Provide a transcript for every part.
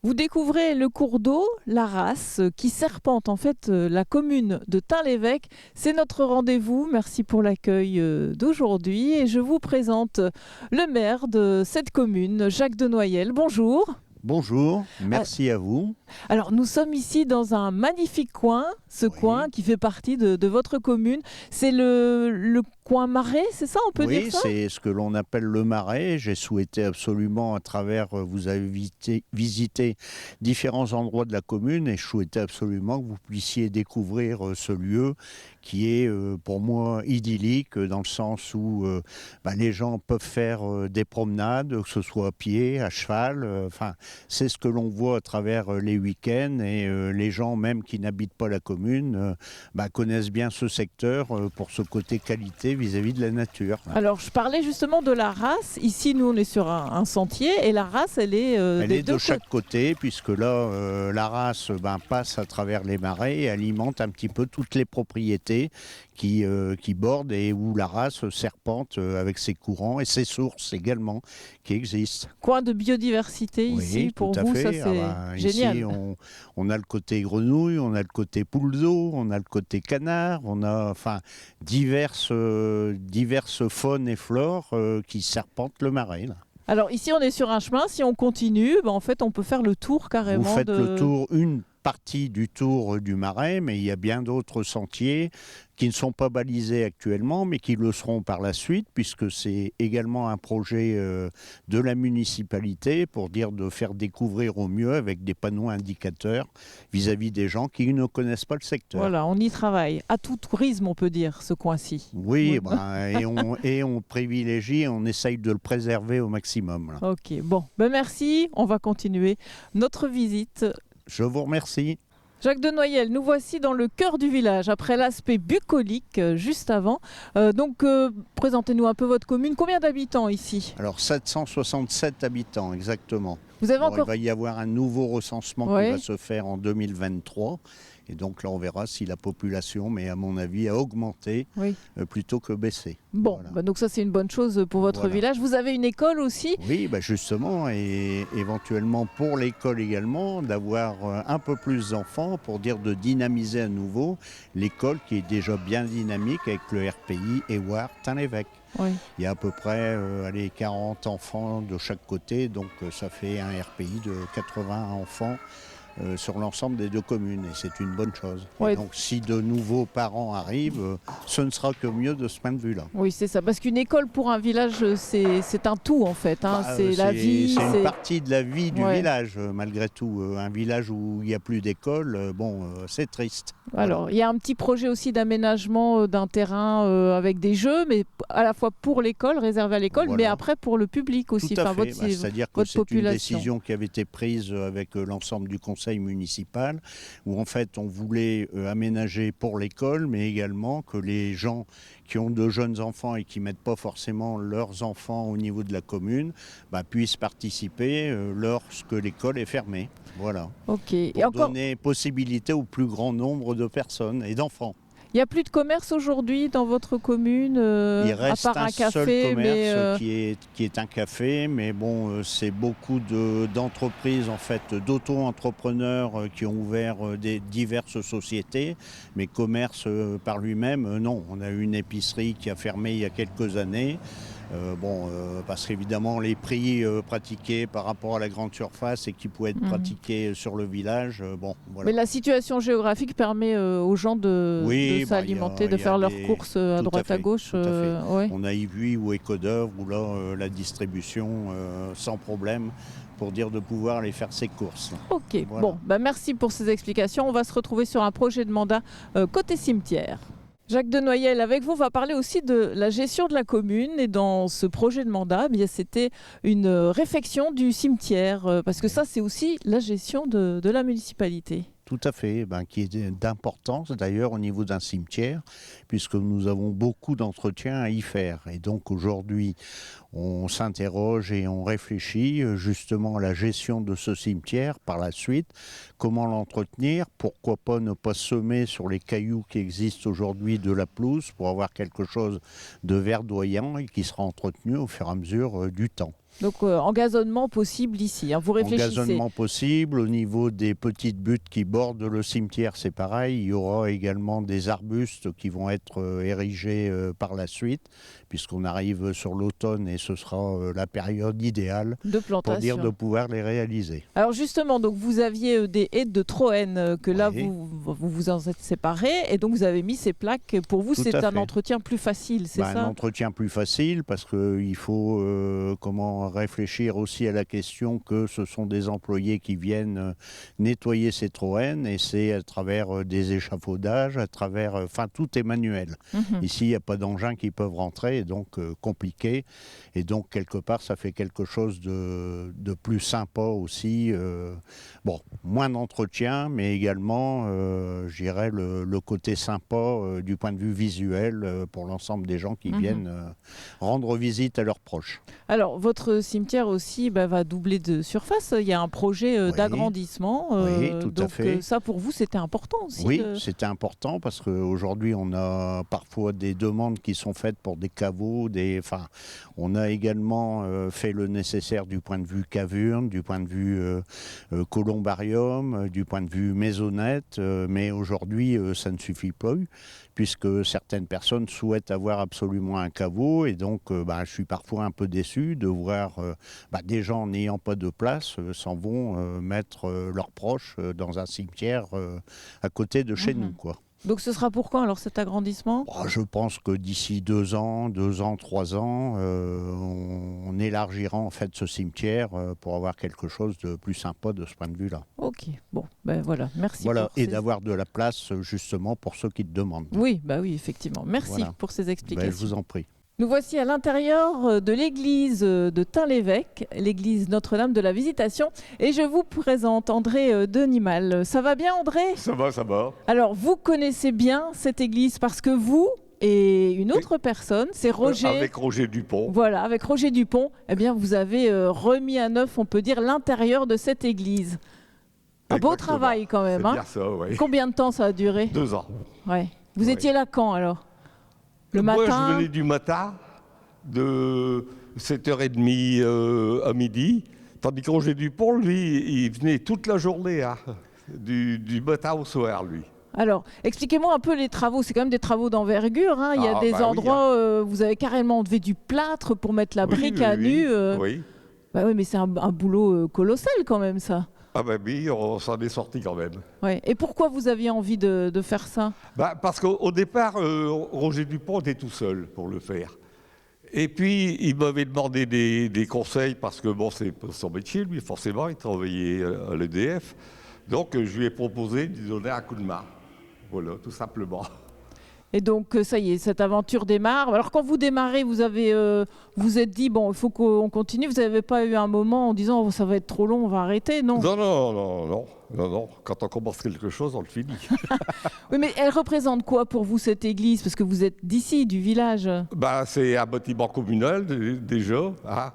Vous découvrez le cours d'eau, la Rasse, qui serpente en fait la commune de Tain-l'Évêque. C'est notre rendez-vous. Merci pour l'accueil d'aujourd'hui. Et je vous présente le maire de cette commune, Jacques Denoyel. Bonjour. Bonjour, Ah, merci à vous. Alors nous sommes ici dans un magnifique coin, ce coin Oui, qui fait partie de votre commune. C'est le coin Marais, c'est ça, on peut dire oui, ça? c'est ce que l'on appelle le Marais. J'ai souhaité absolument, à travers, vous avez visité différents endroits de la commune et je souhaitais absolument que vous puissiez découvrir ce lieu qui est pour moi idyllique dans le sens où les gens peuvent faire des promenades, que ce soit à pied, à cheval. Enfin, c'est ce que l'on voit à travers les week-ends et les gens même qui n'habitent pas la commune connaissent bien ce secteur pour ce côté qualité vis-à-vis de la nature. Alors, je parlais justement de la Rasse. Ici, nous, on est sur un sentier et la Rasse, elle est Elle des est deux de côtés. chaque côté, puisque là, la race passe à travers les marais et alimente un petit peu toutes les propriétés qui bordent et où la race serpente avec ses courants et ses sources également qui existent. Coin de biodiversité ici, Oui, tout pour à vous, ça fait. c'est Ici, génial. on a le côté grenouille, on a le côté poule d'eau, on a le côté canard, on a diverses faunes et flores qui serpentent le marais, là. Alors ici, on est sur un chemin. Si on continue, en fait, on peut faire le tour Vous carrément faites le de. tour, une partie du tour du Marais, mais il y a bien d'autres sentiers qui ne sont pas balisés actuellement, mais qui le seront par la suite, puisque c'est également un projet de la municipalité pour dire de faire découvrir au mieux avec des panneaux indicateurs vis-à-vis des gens qui ne connaissent pas le secteur. Voilà, on y travaille. À tout tourisme, on peut dire, ce coin-ci. Oui, Oui. et on privilégie, on essaye de le préserver au maximum, là. Ok, bon, merci. On va continuer notre visite. Je vous remercie. Jacques Denoyel, nous voici dans le cœur du village, après l'aspect bucolique juste avant. Présentez-nous un peu votre commune. Combien d'habitants ici? Alors 767 habitants exactement. Vous avez Bon, il encore. va y avoir un nouveau recensement qui va Oui, se faire en 2023. Et donc là, on verra si la population, mais à mon avis, a augmenté oui. plutôt que baissé. Bon, Voilà. donc ça c'est une bonne chose pour votre Voilà. village. Vous avez une école aussi? Oui, justement, et éventuellement pour l'école également, d'avoir un peu plus d'enfants pour dire de dynamiser à nouveau l'école qui est déjà bien dynamique avec le RPI Éouard Tain-l'Évêque. Oui. Il y a à peu près 40 enfants de chaque côté, donc ça fait un RPI de 80 enfants sur l'ensemble des deux communes, et c'est une bonne chose. Ouais. Et donc si de nouveaux parents arrivent, ce ne sera que mieux de ce point de vue-là. Oui, c'est ça. Parce qu'une école pour un village, c'est un tout en fait, hein. C'est la vie. C'est une partie de la vie du Ouais. village, malgré tout. Un village où il n'y a plus d'école, c'est triste. Alors, il y a un petit projet aussi d'aménagement d'un terrain avec des jeux, mais à la fois pour l'école, réservé à l'école, mais Voilà. après pour le public aussi. Tout à Enfin, fait. C'est-à-dire que votre c'est une population. décision qui avait été prise avec l'ensemble du conseil municipal, où en fait on voulait aménager pour l'école, mais également que les gens qui ont de jeunes enfants et qui ne mettent pas forcément leurs enfants au niveau de la commune puissent participer lorsque l'école est fermée. Voilà. Ok. Et Pour encore, donner possibilité au plus grand nombre de personnes et d'enfants. il n'y a plus de commerce aujourd'hui dans votre commune, Il à reste part un un seul café, commerce qui est un café, mais bon, c'est beaucoup d'entreprises, en fait, d'auto-entrepreneurs qui ont ouvert des diverses sociétés, mais commerce par lui-même, non. On a eu une épicerie qui a fermé il y a quelques années. Parce qu'évidemment les prix pratiqués par rapport à la grande surface et qui pouvaient être pratiqués sur le village, voilà. Mais la situation géographique permet aux gens de Oui, s'alimenter, de il y a faire leurs des... courses à Tout droite à fait, gauche. tout à fait. Ouais. On a Yvuy ou Écodœuvre où là, la distribution sans problème pour dire de pouvoir aller faire ses courses. Ok, Voilà. bon, merci pour ces explications. On va se retrouver sur un projet de mandat côté cimetière. Jacques Denoyel, avec vous, on va parler aussi de la gestion de la commune. Et dans ce projet de mandat, c'était une réfection du cimetière, parce que ça, c'est aussi la gestion de la municipalité. Tout à fait, qui est d'importance d'ailleurs au niveau d'un cimetière, puisque nous avons beaucoup d'entretien à y faire. Et donc aujourd'hui, on s'interroge et on réfléchit justement à la gestion de ce cimetière par la suite, comment l'entretenir, pourquoi pas ne pas semer sur les cailloux qui existent aujourd'hui de la pelouse pour avoir quelque chose de verdoyant et qui sera entretenu au fur et à mesure du temps. Donc engazonnement possible ici, hein, vous réfléchissez. Engazonnement possible. Au niveau des petites buttes qui bordent le cimetière, c'est pareil. Il y aura également des arbustes qui vont être érigés par la suite, puisqu'on arrive sur l'automne et ce sera la période idéale De plantation. pour dire de pouvoir les réaliser. Alors justement, donc vous aviez des haies de Troène que là Oui. vous en êtes séparés et donc vous avez mis ces plaques. Pour vous, Tout c'est à un fait. entretien plus facile, c'est Un ça? entretien plus facile parce qu'il faut réfléchir aussi à la question que ce sont des employés qui viennent nettoyer ces troènes et c'est à travers des échafaudages, à travers, tout est manuel. Mhm. Ici, il n'y a pas d'engins qui peuvent rentrer, et donc compliqué. Et donc, quelque part, ça fait quelque chose de plus sympa aussi. Moins d'entretien, mais également, je dirais, le côté sympa du point de vue visuel pour l'ensemble des gens qui viennent rendre visite à leurs proches. Alors, votre cimetière aussi va doubler de surface. Il y a un projet Oui. d'agrandissement. Oui, tout à donc, fait. ça, pour vous, c'était important aussi. Oui, c'était important parce qu'aujourd'hui, on a parfois des demandes qui sont faites pour des caveaux. On a également fait le nécessaire du point de vue cavurne, du point de vue columbarium, du point de vue maisonnette. Mais aujourd'hui, ça ne suffit plus puisque certaines personnes souhaitent avoir absolument un caveau. Et donc, je suis parfois un peu déçu de voir des gens n'ayant pas de place s'en vont mettre leurs proches dans un cimetière à côté de chez nous, quoi. Donc, ce sera pour quand alors cet agrandissement? Je pense que d'ici 2 ans, 3 ans, on élargira en fait ce cimetière pour avoir quelque chose de plus sympa de ce point de vue-là. Ok, bon, voilà, merci. Voilà, pour et ces... d'avoir de la place justement pour ceux qui te demandent. Oui, oui, effectivement. Merci Voilà. pour ces explications. Je vous en prie. Nous voici à l'intérieur de l'église de Tain-l'Évêque, l'église Notre-Dame de la Visitation. Et je vous présente André Denimal. Ça va bien, André? Ça va, ça va. Alors, vous connaissez bien cette église parce que vous et une autre personne, c'est Roger. Avec Roger Dupont. Voilà, avec Roger Dupont, eh bien, vous avez remis à neuf, on peut dire, l'intérieur de cette église. Un beau Exactement. travail quand même. C'est bien ça, oui. Combien de temps ça a duré? 2 ans. Ouais. Vous Ouais. étiez là quand alors? Le Moi, matin? je venais du matin, de 7h30 à midi, tandis que Roger Dupont, lui, il venait toute la journée, du matin au soir, lui. Alors, expliquez-moi un peu les travaux. C'est quand même des travaux d'envergure. Hein. Il y a des endroits, vous avez carrément enlevé du plâtre pour mettre la brique à nu. Oui. Oui, mais c'est un boulot colossal quand même, ça. Ah ben oui, on s'en est sorti quand même. Ouais. Et pourquoi vous aviez envie de faire ça? Parce qu'au départ, Roger Dupont était tout seul pour le faire. Et puis, il m'avait demandé des conseils, parce que bon, c'est son métier, lui, forcément, il travaillait à l'EDF. Donc, je lui ai proposé de lui donner un coup de main. Voilà, tout simplement. Et donc, ça y est, cette aventure démarre. Alors, quand vous démarrez, vous êtes dit, bon, il faut qu'on continue. Vous n'avez pas eu un moment en disant, oh, ça va être trop long, on va arrêter, non? Non. Quand on commence quelque chose, on le finit. Oui, mais elle représente quoi pour vous, cette église? Parce que vous êtes d'ici, du village. C'est un bâtiment communal, déjà. Hein.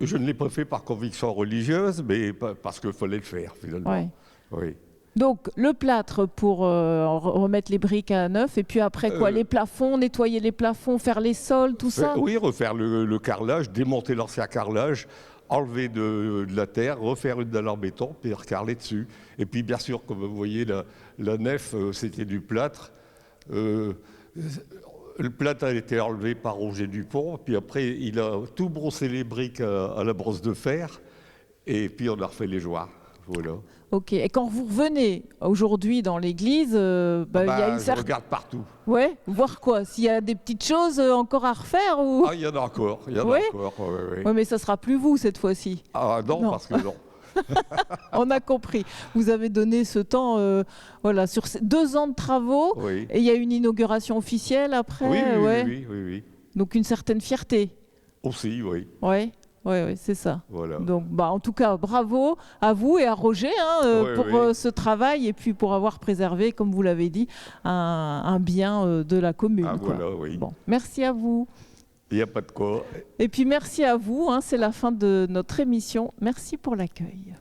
Je ne l'ai pas fait par conviction religieuse, mais parce qu'il fallait le faire, finalement. Ouais. Oui. Donc, le plâtre pour remettre les briques à neuf, et puis après quoi? Les plafonds, nettoyer les plafonds, faire les sols, tout ça? Oui, refaire le carrelage, démonter l'ancien carrelage, enlever de la terre, refaire une dalle en béton, puis recarreler dessus. Et puis, bien sûr, comme vous voyez, la nef, c'était du plâtre. Le plâtre a été enlevé par Roger Dupont, puis après, il a tout brossé les briques à la brosse de fer, et puis on a refait les joints. Voilà. Ok. Et quand vous revenez aujourd'hui dans l'église, il y a une Je certaine... regarde partout. Ouais, voir quoi? S'il y a des petites choses encore à refaire ou... Ah, il y en a encore, Oui. Oui. Ouais, mais ça sera plus vous cette fois-ci. Ah non, parce que non. On a compris. Vous avez donné ce temps, sur ces 2 ans de travaux, Oui. et il y a une inauguration officielle après. Oui. Donc une certaine fierté. Aussi, oui. Ouais, c'est ça. Voilà. Donc, en tout cas, bravo à vous et à Roger pour ce travail et puis pour avoir préservé, comme vous l'avez dit, un bien de la commune. Ah, quoi. voilà, oui. Bon, merci à vous. Il n'y a pas de quoi. Et puis merci à vous. C'est la fin de notre émission. Merci pour l'accueil.